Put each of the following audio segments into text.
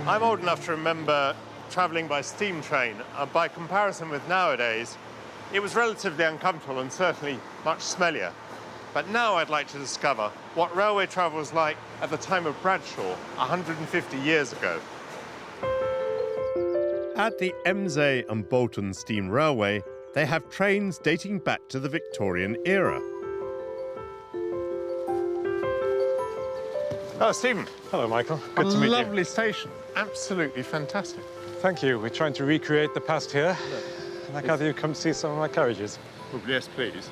I'm old enough to remember travelling by steam train. By comparison with nowadays, it was relatively uncomfortable and certainly much smellier. But now I'd like to discover what railway travel was like at the time of Bradshaw, 150 years ago. At the Emsey and Bolton Steam Railway, they have trains dating back to the Victorian era. Oh, Stephen. Hello, Michael. Good to meet you. Lovely station. Absolutely fantastic. Thank you. We're trying to recreate the past here. And I gather you've come to see some of my carriages. Oh, yes, please.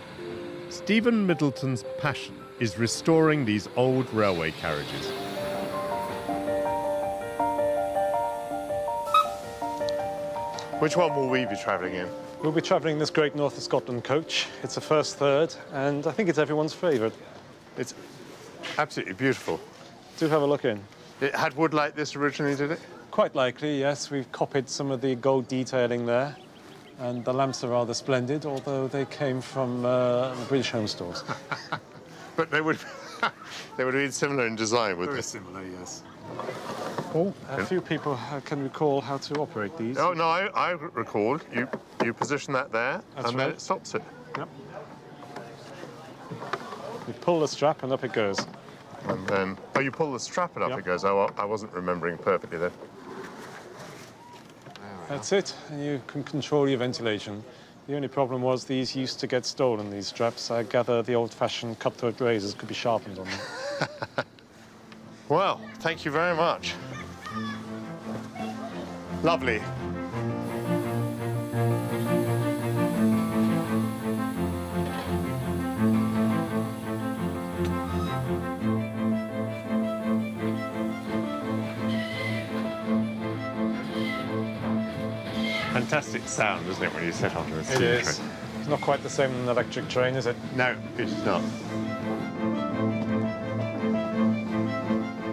Stephen Middleton's passion is restoring these old railway carriages. Which one will we be travelling in? We'll be travelling this Great North of Scotland coach. It's a first third, and I think it's everyone's favourite. It's absolutely beautiful. Do have a look in. It had wood like this originally, did it? Quite likely, yes. We've copied some of the gold detailing there. And the lamps are rather splendid, although they came from British home stores. But they would have been similar in design, wouldn't they? Very similar, yes. Oh, a few people can recall how to operate these. Oh, no, I recalled. You position that there, That's and right. then it stops it. Yep. You pull the strap and up it goes. And then, oh, you pull the strap and up Yep. it goes. Oh, I wasn't remembering perfectly then. That's it, and you can control your ventilation. The only problem was these used to get stolen, these straps. I gather the old-fashioned cutthroat razors could be sharpened on them. Well, thank you very much. Lovely. Fantastic sound, isn't it, when you sit onto a steam train? It is. It's not quite the same as an electric train, is it? No, it is not.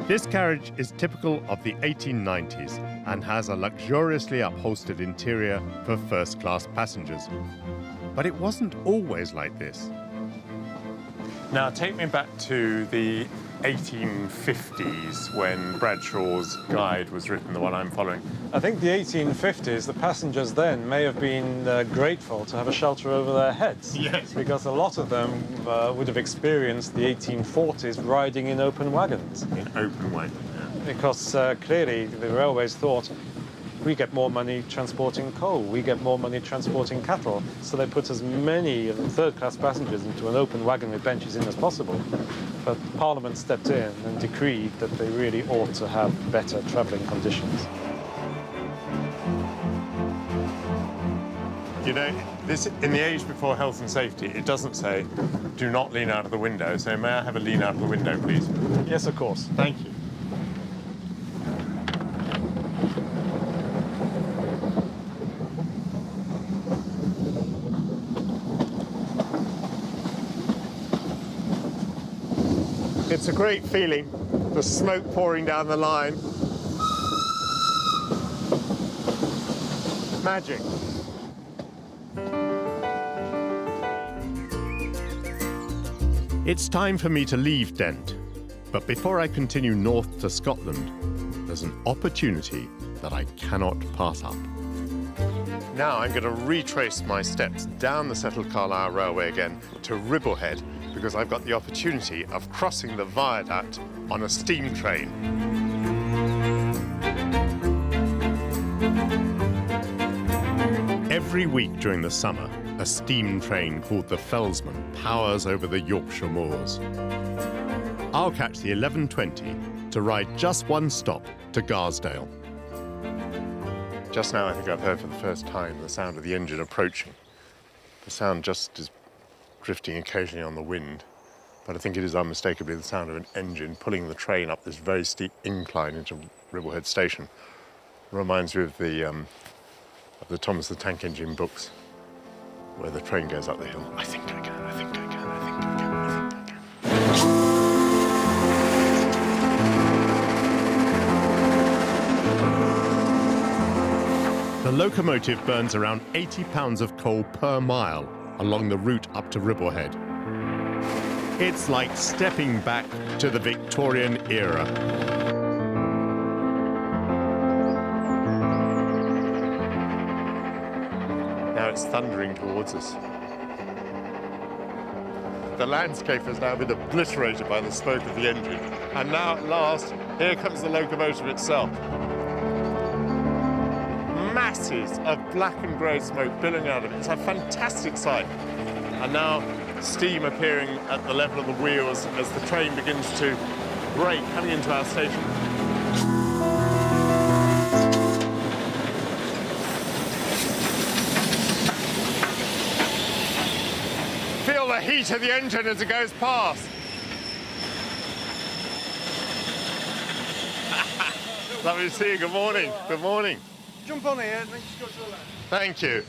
This carriage is typical of the 1890s and has a luxuriously upholstered interior for first-class passengers. But it wasn't always like this. Now, take me back to the 1850s when Bradshaw's guide was written, the one I'm following. I think the 1850s, the passengers then may have been grateful to have a shelter over their heads. Yes. Because a lot of them would have experienced the 1840s riding in open wagons. In open wagons, yeah. Because clearly the railways thought, we get more money transporting coal, we get more money transporting cattle, so they put as many of the third-class passengers into an open wagon with benches in as possible. But Parliament stepped in and decreed that they really ought to have better travelling conditions. You know, this, in the age before health and safety, it doesn't say, do not lean out of the window. So may I have a lean out of the window, please? Yes, of course. Thank you. It's a great feeling, the smoke pouring down the line. Magic. It's time for me to leave Dent, but before I continue north to Scotland, there's an opportunity that I cannot pass up. Now I'm going to retrace my steps down the Settle Carlisle Railway again to Ribblehead, because I've got the opportunity of crossing the viaduct on a steam train. Every week during the summer, a steam train called the Fellsman powers over the Yorkshire moors. I'll catch the 11:20 to ride just one stop to Garsdale. Just now I think I've heard for the first time the sound of the engine approaching. The sound just is drifting occasionally on the wind, but I think it is unmistakably the sound of an engine pulling the train up this very steep incline into Ribblehead Station. Reminds me of the Thomas the Tank Engine books, where the train goes up the hill. I think I can, I think I can, I think I can, I think I can. The locomotive burns around 80 pounds of coal per mile along the route up to Ribblehead. It's like stepping back to the Victorian era. it's thundering towards us. The landscape has now been obliterated by the smoke of the engine. And now, at last, here comes the locomotive itself. Masses of black and grey smoke billowing out of it. It's a fantastic sight. And now, steam appearing at the level of the wheels as the train begins to brake, coming into our station. Feel the heat of the engine as it goes past. Lovely to see you. Good morning. Good morning. Jump on here and then just go to the left. Thank you.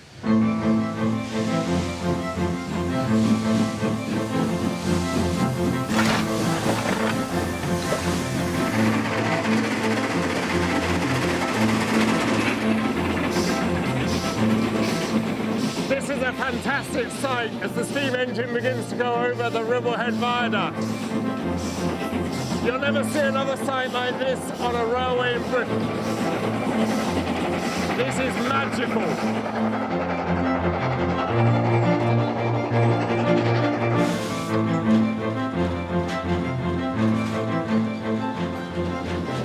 This is a fantastic sight as the steam engine begins to go over the Ribblehead Viaduct. You'll never see another sight like this on a railway in Britain. This is magical.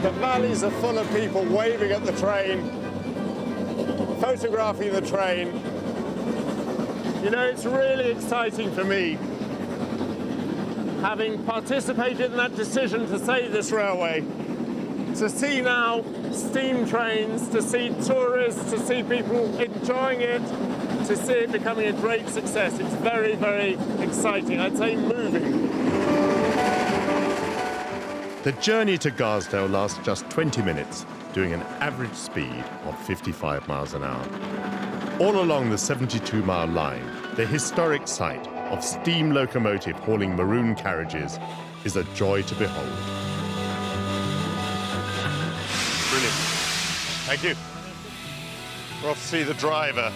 The valleys are full of people waving at the train, photographing the train. You know, it's really exciting for me, having participated in that decision to save this railway, to see now steam trains, to see tourists, to see people enjoying it, to see it becoming a great success. It's very, very exciting. I'd say moving. The journey to Garsdale lasts just 20 minutes, doing an average speed of 55 miles an hour. All along the 72-mile line, the historic sight of steam locomotive hauling maroon carriages is a joy to behold. Brilliant. Thank you. We're off to see the driver.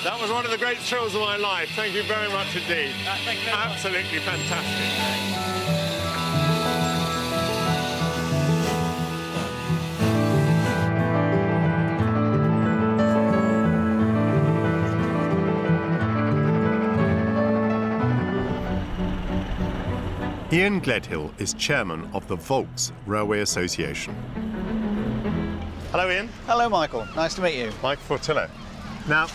That was one of the great thrills of my life. Thank you very much indeed. Thank you very much. Absolutely fantastic. Ian Gledhill is chairman of the Volks Railway Association. Hello, Ian. Hello, Michael. Nice to meet you. Mike Portillo. Now,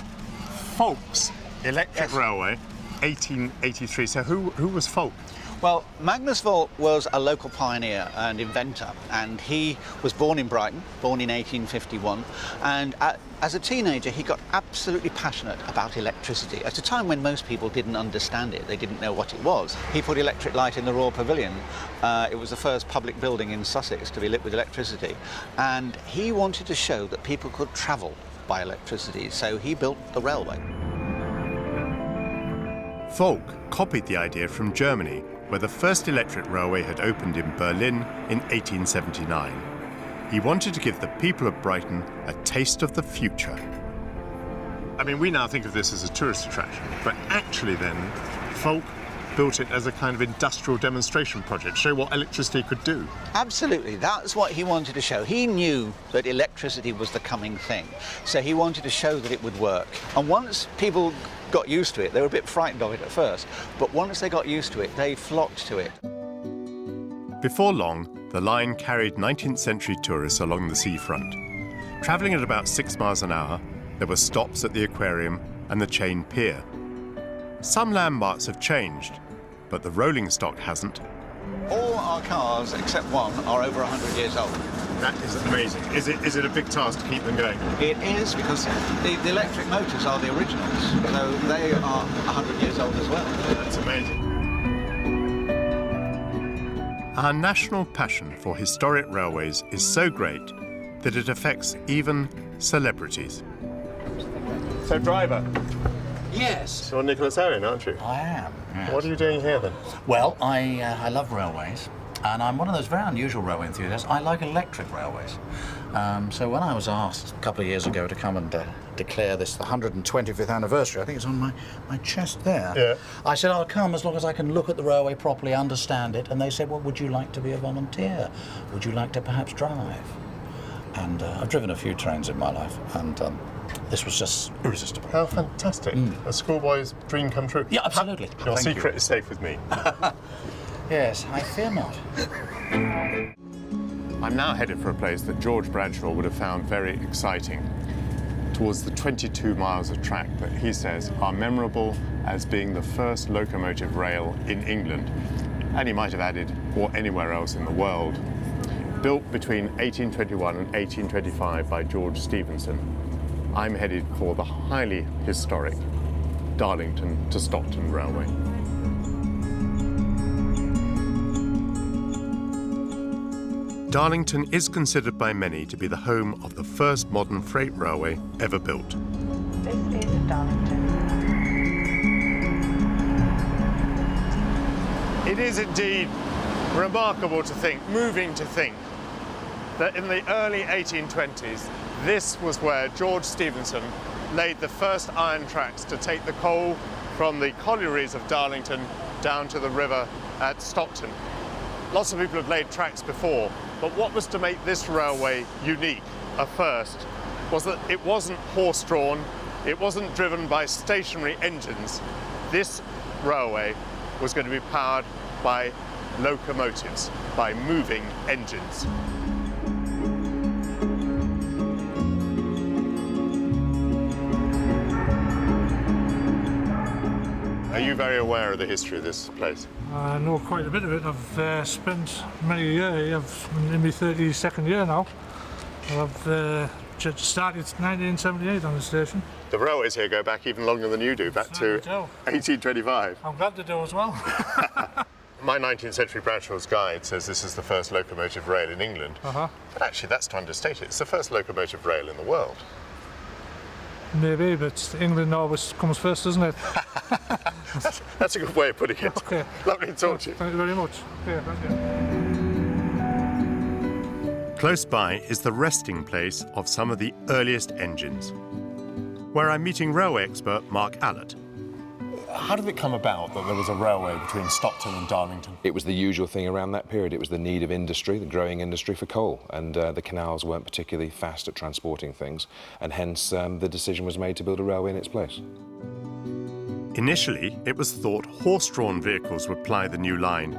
Volks Electric Yes. Railway, 1883. So who was Volk? Well, Magnus Volk was a local pioneer and inventor, and he was born in Brighton, born in 1851, and as a teenager he got absolutely passionate about electricity at a time when most people didn't understand it. They didn't know what it was. He put electric light in the Royal Pavilion. It was the first public building in Sussex to be lit with electricity, and he wanted to show that people could travel by electricity, so he built the railway. Volk copied the idea from Germany, where the first electric railway had opened in Berlin in 1879. He wanted to give the people of Brighton a taste of the future. I mean, we now think of this as a tourist attraction, but actually then, Volk built it as a kind of industrial demonstration project, show what electricity could do. Absolutely, that's what he wanted to show. He knew that electricity was the coming thing, so he wanted to show that it would work. And once people got used to it, they were a bit frightened of it at first, but once they got used to it, they flocked to it. Before long, the line carried 19th century tourists along the seafront. Travelling at about 6 miles an hour, there were stops at the aquarium and the chain pier. Some landmarks have changed, but the rolling stock hasn't. All our cars, except one, are over 100 years old. That is amazing. Is it a big task to keep them going? It is, because the electric motors are the originals, so they are 100 years old as well. That's amazing. Our national passion for historic railways is so great that it affects even celebrities. So, driver, Yes, you're Nicholas Owen, aren't you? I am. Yes. What are you doing here then? Well, I love railways, and I'm one of those very unusual railway enthusiasts. I like electric railways. So when I was asked a couple of years ago to come and declare this the 125th anniversary, I think it's on my chest there, Yeah. I said I'll come as long as I can look at the railway properly, understand it, and they said, well, would you like to be a volunteer? Would you like to perhaps drive? And I've driven a few trains in my life, and this was just irresistible. How fantastic. A schoolboy's dream come true. Yeah, absolutely. Your Thank secret you. is safe with me. Yes, I fear not. I'm now headed for a place that George Bradshaw would have found very exciting, towards the 22 miles of track that he says are memorable as being the first locomotive rail in England, and he might have added, or anywhere else in the world. Built between 1821 and 1825 by George Stephenson, I'm headed for the highly historic Darlington to Stockton Railway. Darlington is considered by many to be the home of the first modern freight railway ever built. This is Darlington. It is indeed remarkable to think, moving to think, that in the early 1820s, this was where George Stephenson laid the first iron tracks to take the coal from the collieries of Darlington down to the river at Stockton. Lots of people have laid tracks before, but what was to make this railway unique, a first, was that it wasn't horse-drawn, it wasn't driven by stationary engines. This railway was going to be powered by locomotives, by moving engines. Are you very aware of the history of this place? I know quite a bit of it. I've spent many a year here. I'm in my 32nd year now. I've just started 1978 on the station. The railways here go back even longer than you do, back to 1825. I'm glad to do as well. My 19th century Bradshaw's Guide says this is the first locomotive rail in England. But actually that's to understate it. It's the first locomotive rail in the world. Maybe, but England always comes first, doesn't it? That's a good way of putting it. Okay. Lovely to talk to you. Thank you very much. Okay, thank you. Close by is the resting place of some of the earliest engines, where I'm meeting railway expert Mark Allett. How did it come about that there was a railway between Stockton and Darlington? It was the usual thing around that period. It was the need of industry, the growing industry for coal, and the canals weren't particularly fast at transporting things, and hence the decision was made to build a railway in its place. Initially, it was thought horse-drawn vehicles would ply the new line,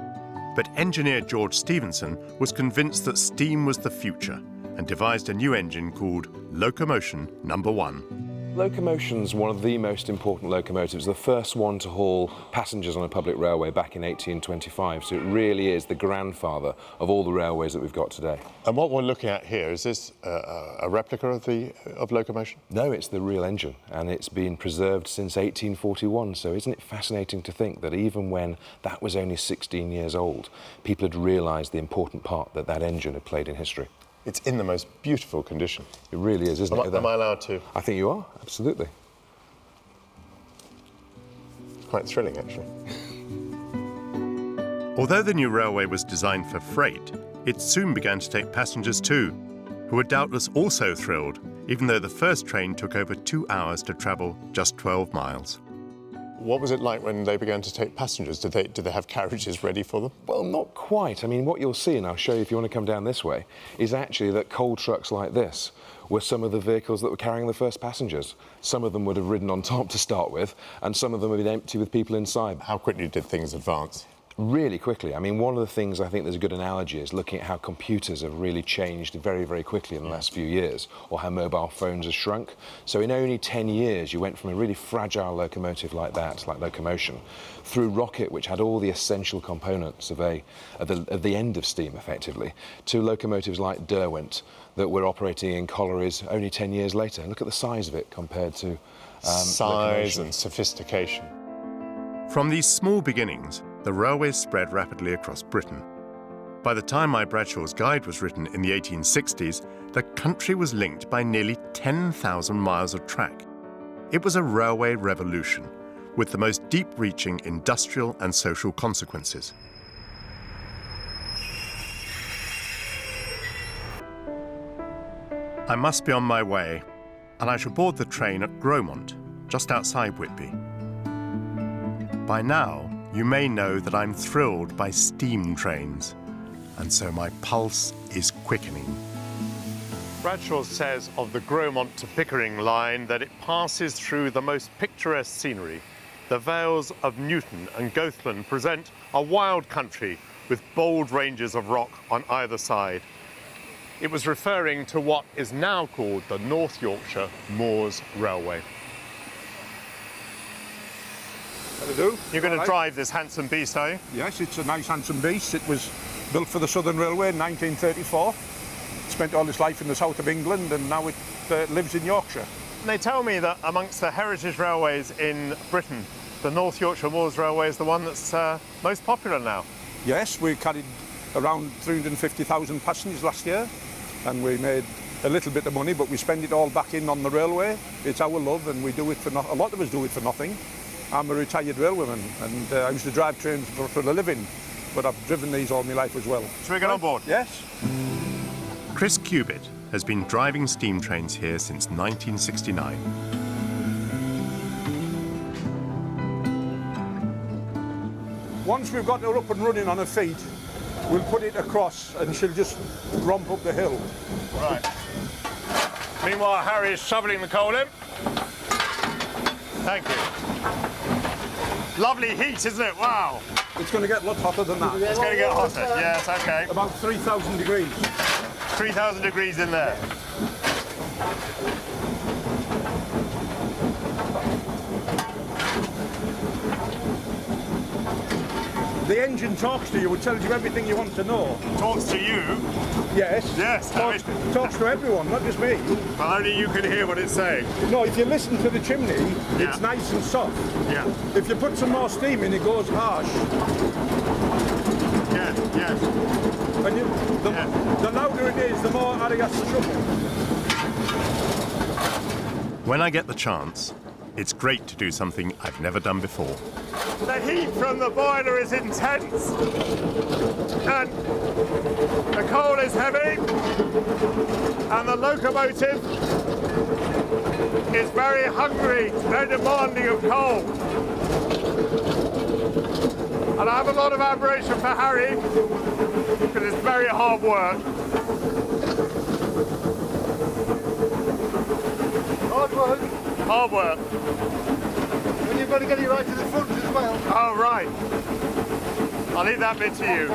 but engineer George Stephenson was convinced that steam was the future and devised a new engine called Locomotion No. 1. Locomotion's one of the most important locomotives, the first one to haul passengers on a public railway back in 1825, so it really is the grandfather of all the railways that we've got today. And what we're looking at here, is this a replica of Locomotion? No, it's the real engine, and it's been preserved since 1841, so isn't it fascinating to think that even when that was only 16 years old, people had realised the important part that that engine had played in history. It's in the most beautiful condition. It really is, isn't it? Am I allowed to? I think you are, absolutely. It's quite thrilling, actually. Although the new railway was designed for freight, it soon began to take passengers too, who were doubtless also thrilled, even though the first train took over 2 hours to travel just 12 miles. What was it like when they began to take passengers? Did they have carriages ready for them? Well, not quite. I mean, what you'll see, and I'll show you if you want to come down this way, is actually that coal trucks like this were some of the vehicles that were carrying the first passengers. Some of them would have ridden on top to start with, and some of them would be empty with people inside. How quickly did things advance? Really quickly. I mean, one of the things I think there's a good analogy is looking at how computers have really changed very, very quickly in the last few years, or how mobile phones have shrunk. So in only 10 years, you went from a really fragile locomotive like that, like Locomotion, through rocket, which had all the essential components of the end of steam, effectively, to locomotives like Derwent that were operating in collieries only 10 years later. Look at the size of it compared to size Locomotion. and sophistication. From these small beginnings, the railways spread rapidly across Britain. By the time my Bradshaw's Guide was written in the 1860s, the country was linked by nearly 10,000 miles of track. It was a railway revolution, with the most deep-reaching industrial and social consequences. I must be on my way, and I shall board the train at Gromont, just outside Whitby. By now, you may know that I'm thrilled by steam trains, and so my pulse is quickening. Bradshaw says of the Gromont to Pickering line that it passes through the most picturesque scenery. The vales of Newton and Goathland present a wild country with bold ranges of rock on either side. It was referring to what is now called the North Yorkshire Moors Railway. That'll do. You're going to drive this handsome beast, are you? Yes, it's a nice handsome beast. It was built for the Southern Railway in 1934. Spent all its life in the south of England and now it lives in Yorkshire. And they tell me that amongst the heritage railways in Britain, the North Yorkshire Moors Railway is the one that's most popular now. Yes, we carried around 350,000 passengers last year and we made a little bit of money, but we spend it all back in on the railway. It's our love and we do it for a lot of us do it for nothing. I'm a retired railwayman and I used to drive trains for a living, but I've driven these all my life as well. Shall we get on board? Yes. Chris Cubitt has been driving steam trains here since 1969. Once we've got her up and running on her feet, we'll put it across and she'll just romp up the hill. Right. Meanwhile, Harry is shoveling the coal in. Thank you. Lovely heat, isn't it? Wow. It's going to get a lot hotter than that. It's going to get hotter. Yes, okay. About 3,000 degrees. 3,000 degrees in there. The engine talks to you, it tells you everything you want to know. Talks to you? Yes. Yes. Talks to everyone, not just me. But only you can hear what it's saying. No, if you listen to the chimney, Yeah. it's nice and soft. Yeah. If you put some more steam in, it goes harsh. Yes, yes. And the louder it is, the more Harry has to shuffle. When I get the chance, it's great to do something I've never done before. The heat from the boiler is intense, and the coal is heavy, and the locomotive is very hungry, very demanding of coal. And I have a lot of admiration for Harry, because it's very hard work. Hard work. Hard work. And you've got to get it right to the front as well. Oh, right. I'll leave that bit to you.